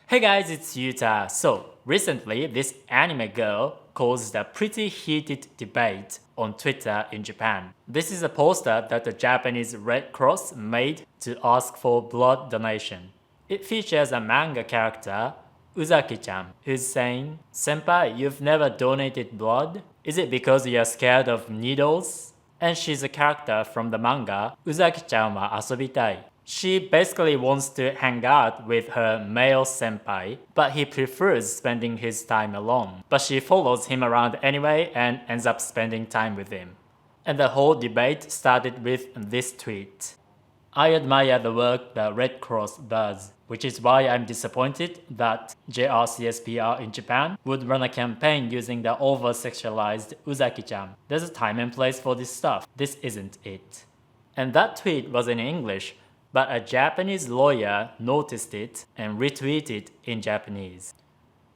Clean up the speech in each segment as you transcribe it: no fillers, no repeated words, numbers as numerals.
Hey guys, it's Yuta. So, recently this anime girl caused a pretty heated debate on Twitter in Japan. This is a poster that the Japanese Red Cross made to ask for blood donation. It features a manga character, Uzaki-chan, who's saying, "Senpai, you've never donated blood? Is it because you're scared of needles?" And she's a character from the manga Uzaki-chan Wa Asobi Tai. She basically wants to hang out with her male senpai, but he prefers spending his time alone. But she follows him around anyway and ends up spending time with him. And the whole debate started with this tweet. "I admire the work the Red Cross does, which is why I'm disappointed that JRCSPR in Japan would run a campaign using the over-sexualized Uzaki-chan. There's a time and place for this stuff. This isn't it." And that tweet was in English, but a Japanese lawyer noticed it and retweeted in Japanese.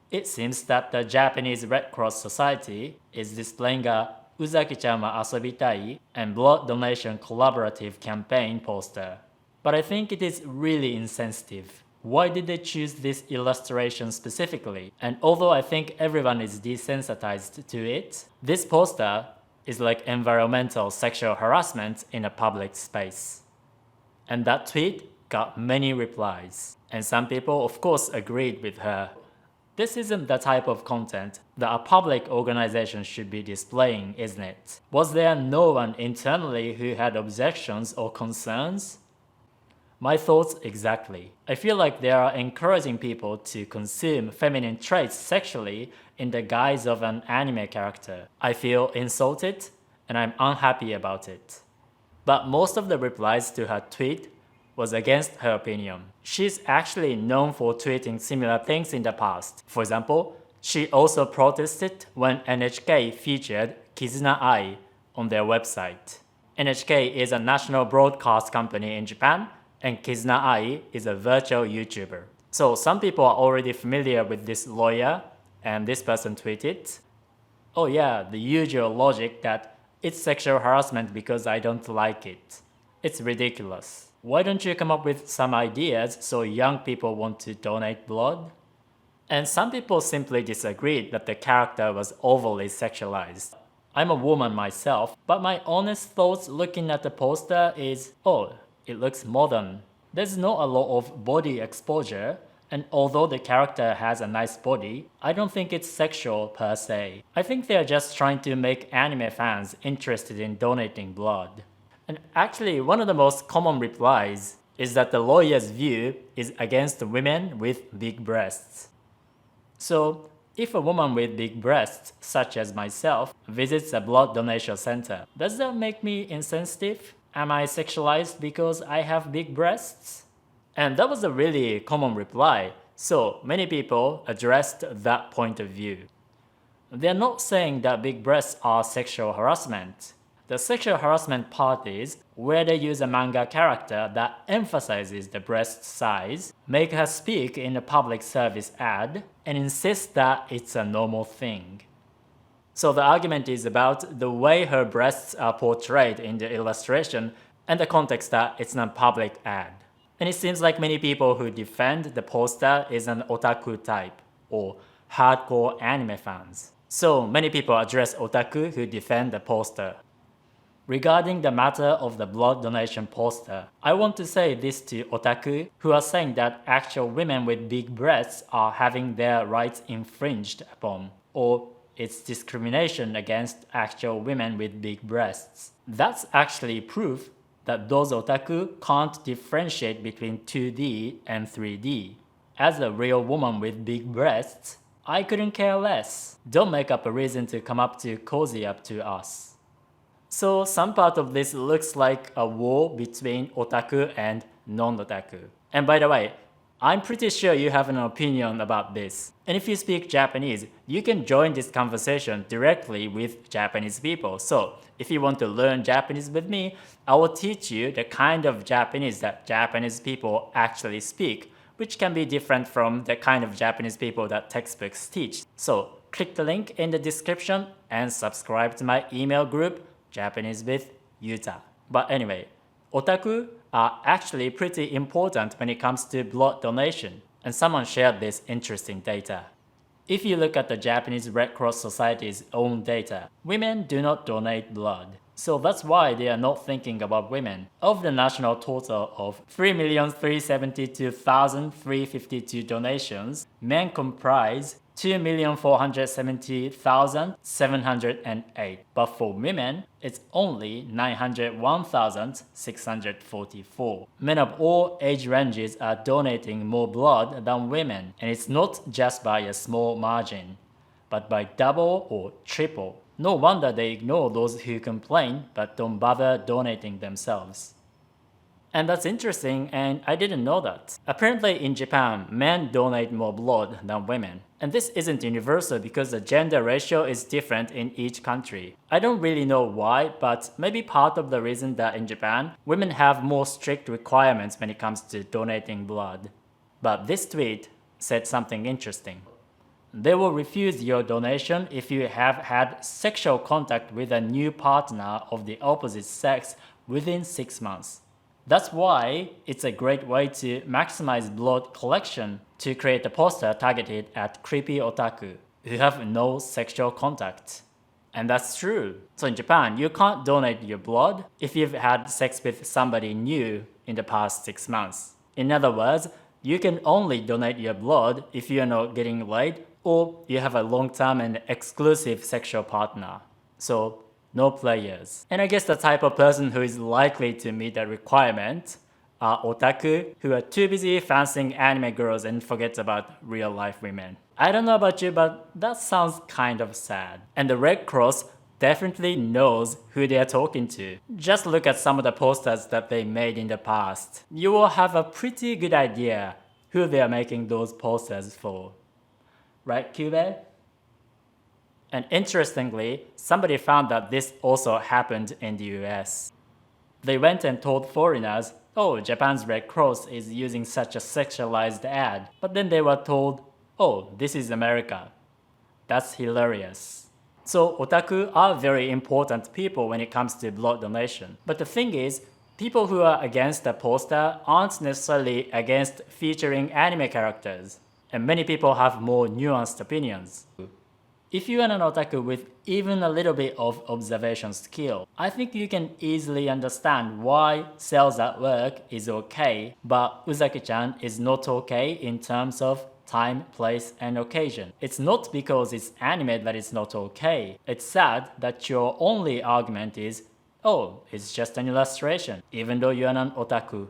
It seems that the Japanese Red Cross Society is displaying a Uzaki-chan Wa Asobi Tai and blood donation collaborative campaign poster. But I think it is really insensitive. Why did they choose this illustration specifically? And although I think everyone is desensitized to it, this poster is like environmental sexual harassment in a public space. And that tweet got many replies, and some people of course agreed with her. This isn't the type of content that a public organization should be displaying, isn't it? Was there no one internally who had objections or concerns? My thoughts exactly. I feel like they are encouraging people to consume feminine traits sexually in the guise of an anime character. I feel insulted, and I'm unhappy about it. But most of the replies to her tweet was against her opinion. She's actually known for tweeting similar things in the past. For example, she also protested when NHK featured Kizuna Ai on their website. NHK is a national broadcast company in Japan, and Kizuna Ai is a virtual YouTuber. So some people are already familiar with this lawyer, and this person tweeted, "Oh yeah, the usual logic that it's sexual harassment because I don't like it. It's ridiculous. Why don't you come up with some ideas so young people want to donate blood?" And some people simply disagreed that the character was overly sexualized. I'm a woman myself, but my honest thoughts looking at the poster is, oh, it looks modern. There's not a lot of body exposure, and although the character has a nice body, I don't think it's sexual per se. I think they're just trying to make anime fans interested in donating blood. And actually, one of the most common replies is that the lawyer's view is against women with big breasts. So, if a woman with big breasts, such as myself, visits a blood donation center, does that make me insensitive? Am I sexualized because I have big breasts? And that was a really common reply, so many people addressed that point of view. They're not saying that big breasts are sexual harassment. The sexual harassment part is where they use a manga character that emphasizes the breast size, make her speak in a public service ad, and insist that it's a normal thing. So the argument is about the way her breasts are portrayed in the illustration and the context that it's a public ad. And it seems like many people who defend the poster is an otaku type, or hardcore anime fans. So many people address otaku who defend the poster. Regarding the matter of the blood donation poster, I want to say this to otaku who are saying that actual women with big breasts are having their rights infringed upon, or it's discrimination against actual women with big breasts. That's actually proof that those otaku can't differentiate between 2D and 3D. As a real woman with big breasts, I couldn't care less. Don't make up a reason to come up to cozy up to us. So some part of this looks like a war between otaku and non-otaku. And by the way, I'm pretty sure you have an opinion about this. And if you speak Japanese, you can join this conversation directly with Japanese people. So if you want to learn Japanese with me, I will teach you the kind of Japanese that Japanese people actually speak, which can be different from the kind of Japanese people that textbooks teach. So click the link in the description and subscribe to my email group, Japanese with Yuta. But anyway, otaku are actually pretty important when it comes to blood donation. And someone shared this interesting data. If you look at the Japanese Red Cross Society's own data, women do not donate blood. So that's why they are not thinking about women. Of the national total of 3,372,352 donations, men comprise 2,470,708. But for women, it's only 901,644. Men of all age ranges are donating more blood than women, and it's not just by a small margin, but by double or triple. No wonder they ignore those who complain but don't bother donating themselves. And that's interesting, and I didn't know that. Apparently in Japan, men donate more blood than women. And this isn't universal because the gender ratio is different in each country. I don't really know why, but maybe part of the reason that in Japan, women have more strict requirements when it comes to donating blood. But this tweet said something interesting. They will refuse your donation if you have had sexual contact with a new partner of the opposite sex within 6 months. That's why it's a great way to maximize blood collection to create a poster targeted at creepy otaku who have no sexual contact. And that's true. So in Japan, you can't donate your blood if you've had sex with somebody new in the past 6 months. In other words, you can only donate your blood if you're not getting laid or you have a long-term and exclusive sexual partner. So, no players. And I guess the type of person who is likely to meet that requirement are otaku who are too busy fancying anime girls and forget about real-life women. I don't know about you, but that sounds kind of sad. And the Red Cross definitely knows who they are talking to. Just look at some of the posters that they made in the past. You will have a pretty good idea who they are making those posters for. Right, Cube? And interestingly, somebody found that this also happened in the US. They went and told foreigners, oh, Japan's Red Cross is using such a sexualized ad. But then they were told, oh, this is America. That's hilarious. So otaku are very important people when it comes to blood donation. But the thing is, people who are against the poster aren't necessarily against featuring anime characters. And many people have more nuanced opinions. If you are an otaku with even a little bit of observation skill, I think you can easily understand why Cells at Work is okay, but Uzaki-chan is not okay in terms of time, place, and occasion. It's not because it's anime that it's not okay. It's sad that your only argument is, oh, it's just an illustration, even though you're an otaku.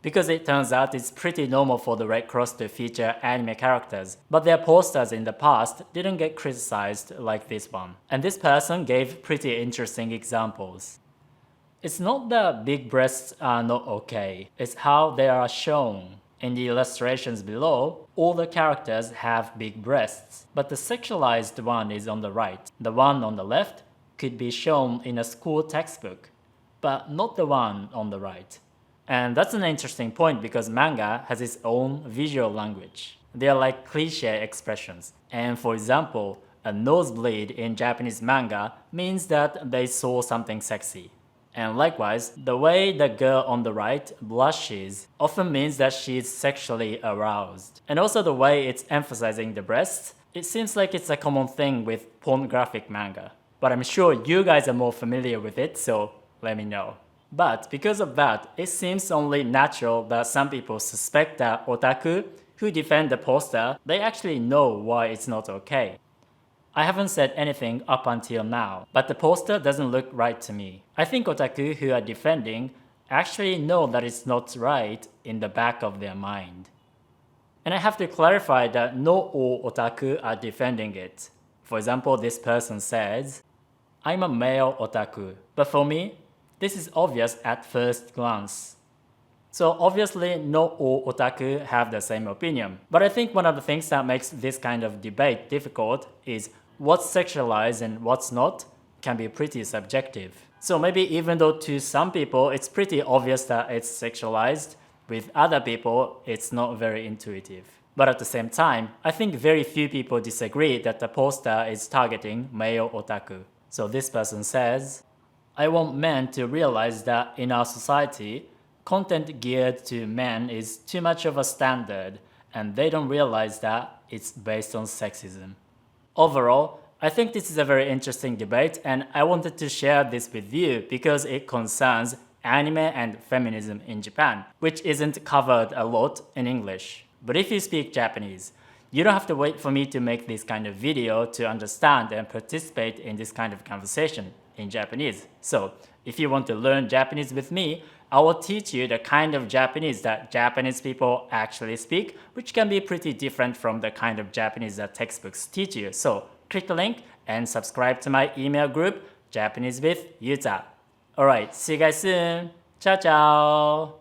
Because it turns out it's pretty normal for the Red Cross to feature anime characters, but their posters in the past didn't get criticized like this one. And this person gave pretty interesting examples. It's not that big breasts are not okay, it's how they are shown. In the illustrations below, all the characters have big breasts, but the sexualized one is on the right. The one on the left could be shown in a school textbook, but not the one on the right. And that's an interesting point because manga has its own visual language. They are like cliché expressions. And for example, a nosebleed in Japanese manga means that they saw something sexy. And likewise, the way the girl on the right blushes often means that she is sexually aroused. And also the way it's emphasizing the breasts, it seems like it's a common thing with pornographic manga. But I'm sure you guys are more familiar with it, so let me know. But because of that, it seems only natural that some people suspect that otaku who defend the poster, they actually know why it's not okay. I haven't said anything up until now, but the poster doesn't look right to me. I think otaku who are defending actually know that it's not right in the back of their mind. And I have to clarify that not all otaku are defending it. For example, this person says, I'm a male otaku, but for me, this is obvious at first glance. So obviously not all otaku have the same opinion. But I think one of the things that makes this kind of debate difficult is what's sexualized and what's not can be pretty subjective. So maybe even though to some people it's pretty obvious that it's sexualized, with other people it's not very intuitive. But at the same time, I think very few people disagree that the poster is targeting male otaku. So this person says, I want men to realize that in our society, content geared to men is too much of a standard, and they don't realize that it's based on sexism. Overall, I think this is a very interesting debate, and I wanted to share this with you because it concerns anime and feminism in Japan, which isn't covered a lot in English. But if you speak Japanese, you don't have to wait for me to make this kind of video to understand and participate in this kind of conversation in Japanese. So, if you want to learn Japanese with me, I will teach you the kind of Japanese that Japanese people actually speak, which can be pretty different from the kind of Japanese that textbooks teach you. So, click the link and subscribe to my email group, Japanese with Yuta. Alright, see you guys soon. Ciao, ciao.